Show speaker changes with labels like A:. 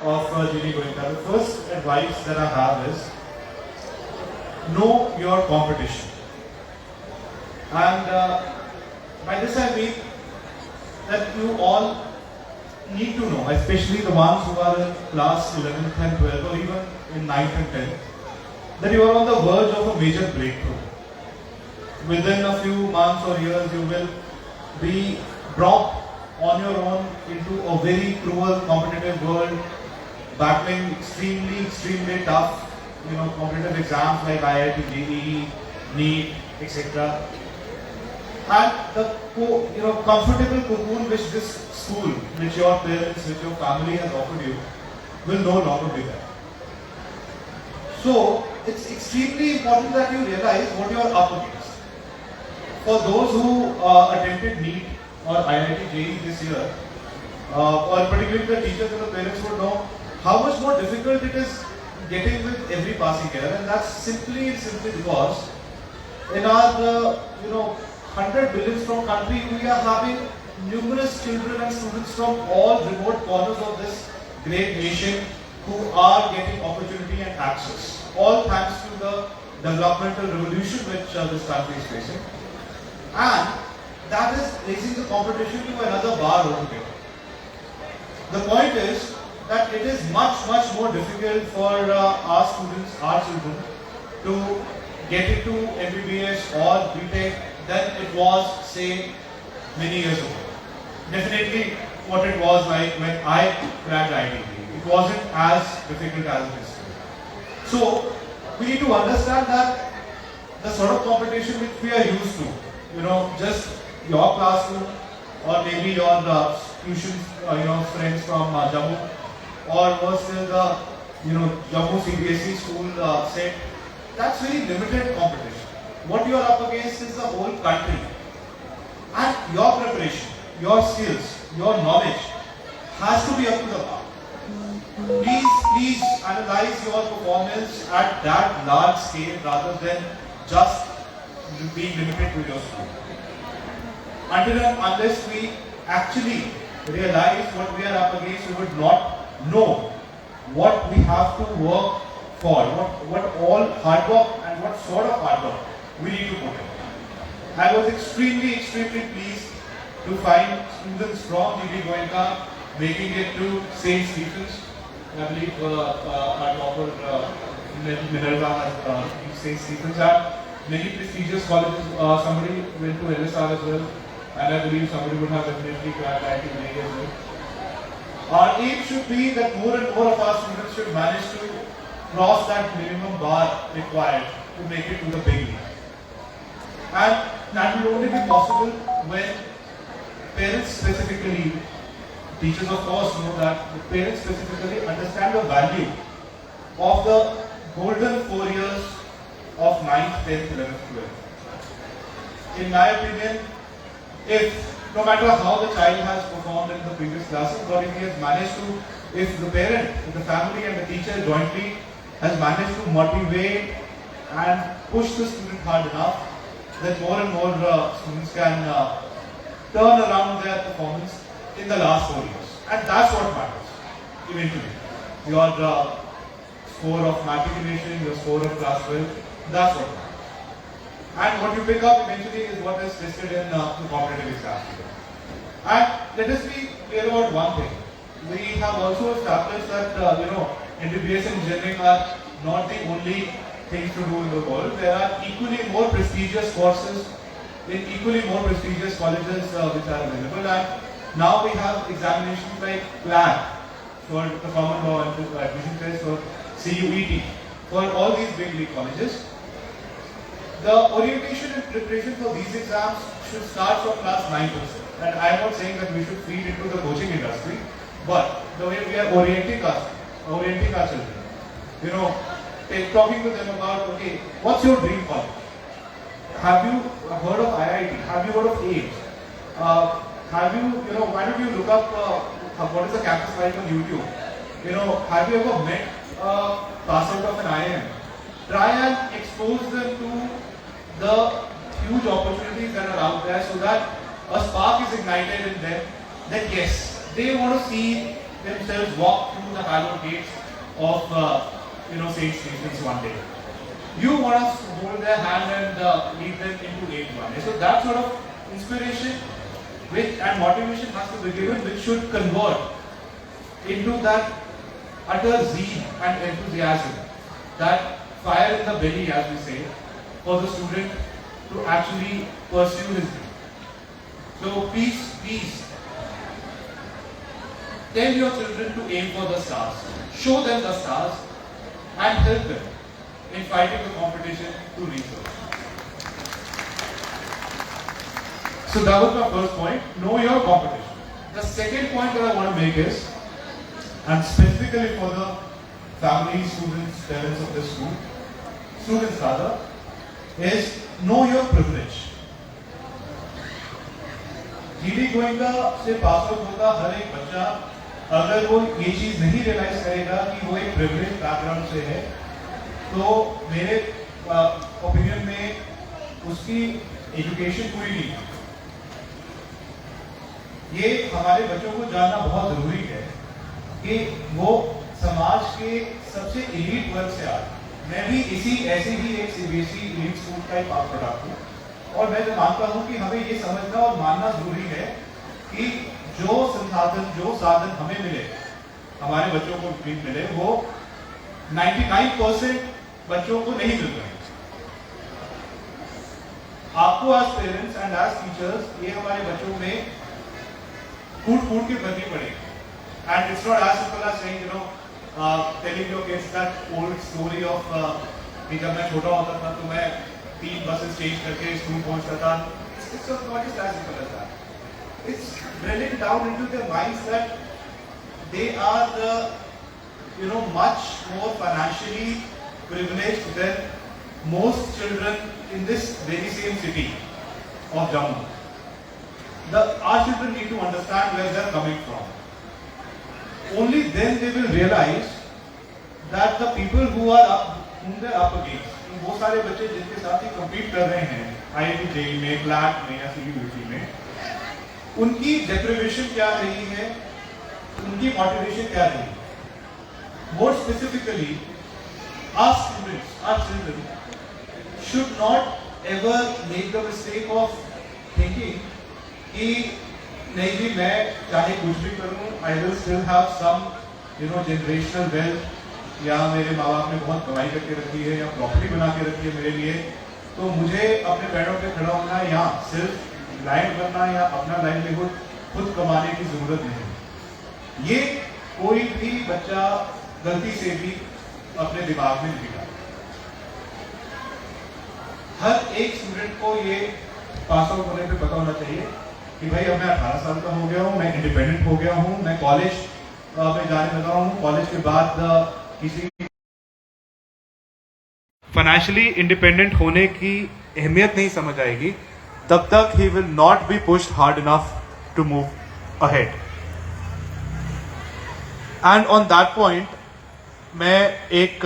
A: of GD Goenka. The first advice that I have is know your competition. And by this I mean that you all need to know, especially the ones who are in class 11th and 12th or even in 9th and 10th, that you are on the verge of a major breakthrough. Within a few months or years, you will be brought on your own into a very cruel competitive world, battling extremely tough, competitive exams like IIT, JEE, NEET, etc. And the comfortable cocoon which this school, which your parents, which your family has offered you, will no longer be there. So it's extremely important that you realize what you are up against. For those who attempted NEET or IIT JEE this year, or particularly the teachers and the parents would know how much more difficult it is getting with every passing year, and that's simply because in our 100 billions from country, we are having numerous children and students from all remote corners of this great nation who are getting opportunity and access, all thanks to the developmental revolution which this country is facing. And that is raising the competition to another bar altogether. The point is that it is much more difficult for our students, our children, to get into MBBS or BTech than it was, say, many years ago. Definitely what it was like when I cracked IIT. It wasn't as difficult as it is today. So we need to understand that the sort of competition which we are used to, just your classroom or maybe your tuition, friends from Jammu, or was still the, Jammu CBSE school set, that's very limited competition. What you are up against is the whole country. And your preparation, your skills, your knowledge has to be up to the mark. Please analyze your performance at that large scale rather than just being limited to your school. Until and unless we actually realize what we are up against, we would not know what we have to work for, what all hard work and what sort of hard work we need to put in. I was extremely pleased to find students from GD Goenka making it to St. Stephen's. I believe our topper Minerva has St. Stephen's and many prestigious colleges. Somebody went to LSR as well, and I believe somebody would have definitely cracked IIT as well. Our aim should be that more and more of our students should manage to cross that minimum bar required to make it to the big league. And that will only be possible when parents specifically, teachers of course know that, the parents specifically understand the value of the golden 4 years of 9th, 10th, 11th, 12th. In my opinion, no matter how the child has performed in the previous classes, but if he has managed to, if the parent, the family and the teacher jointly has managed to motivate and push the student hard enough, that more and more students can turn around their performance in the last 4 years. And that's what matters, eventually. Your score of matriculation, your score of class 12, that's what matters. And what you pick up eventually is what is tested in the competitive exam. And let us be clear about one thing. We have also established that, MBBS and engineering are not the only things to do in the world. There are equally more prestigious courses in equally more prestigious colleges which are available. And now we have examinations like CLAT for the Common Law and Admission Test, or CUET for all these big league colleges. The orientation and preparation for these exams should start from class 9 to 6. And I am not saying that we should feed into the coaching industry, but the way we are orienting our children, talking to them about, okay, what's your dream college? Have you heard of IIT? Have you heard of AIMS? Why don't you look up what is the campus like on YouTube? Have you ever met a pass out of an IIM? Try and expose them to the huge opportunities that are out there so that a spark is ignited in them that yes, they want to see themselves walk through the hallowed gates of St. Stephen's one day. You want us to hold their hand and lead them into 8-1. So that sort of inspiration and motivation has to be given, which should convert into that utter zeal and enthusiasm, that fire in the belly, as we say, for the student to actually pursue his dream. So please, tell your children to aim for the stars, show them the stars, and help them in fighting the competition to research. So that was my first point, know your competition. The second point that I want to make is, and specifically for the families, students, parents of this school, students rather, is know your privilege. GD गोइंगा से pass out होगा हर एक बच्चा, अगर वो ये चीज नहीं realise करेगा कि वो एक प्रिविलेज बैकग्राउंड से है, तो मेरे ओपिनियन में उसकी एजुकेशन पूरी नहीं है। ये हमारे बच्चों को जानना बहुत जरूरी है कि वो समाज के सबसे एलीट वर्ग से आए। मैं भी ऐसे ही एक सीबीएसई एलीट स्कूल का एक प्रोडक्ट हूँ, और मैं मानता हूँ कि हमें ये समझना और मानना जरूरी है कि जो साधन हमें मिले, हमारे बच्चों को मिले, वो 99% बच्चों को नहीं मिल रहे। आपको as parents and as teachers ये हमारे बच्चों में कूट के भरनी पड़ेगी। And it's not as simple as saying telling your kids that old story of कि जब मैं छोटा होता था तो मैं 3 बसेस चेंज करके स्कूल पहुंचता था। It's not just as simple as that. It's drilling down into their minds that they are much more financially privileged than most children in this very same city of Jammu. Our children need to understand where they are coming from. Only then they will realize that the people whom they are up against, वो सारे बच्चे जिनके साथ ही compete कर रहे हैं IIT JEE में, CLAT में या CUET में, उनकी deprivation क्या रही है, उनकी motivation क्या रही है। More specifically, our students, our children should not ever make the mistake of thinking कि नहीं जी मैं चाहे कुछ भी करूं, I will still have some generational wealth, या मेरे माँ बाप ने बहुत कमाई करके रखी है या प्रॉपर्टी बना के रखी है मेरे लिए, तो मुझे अपने पैरों पे खड़ा होना या सिर्फ लाइन बनना या अपना लाइवलीहुड खुद कमाने की जरूरत नहीं। ये कोई भी बच्चा गलती से भी अपने दिमाग में नहीं डाले। हर एक स्टूडेंट को ये पास आउट होने पे पता होना चाहिए कि भाई अब मैं 18 साल का हो गया हूँ, मैं इंडिपेंडेंट हो गया हूँ, मैं कॉलेज में जाने लगा हूँ, कॉलेज के बाद किसी फाइनेंशियली इंडिपेंडेंट होने की अहमियत नहीं समझ आएगी, तब तक he will not be pushed hard enough to move ahead. And on that point मैं एक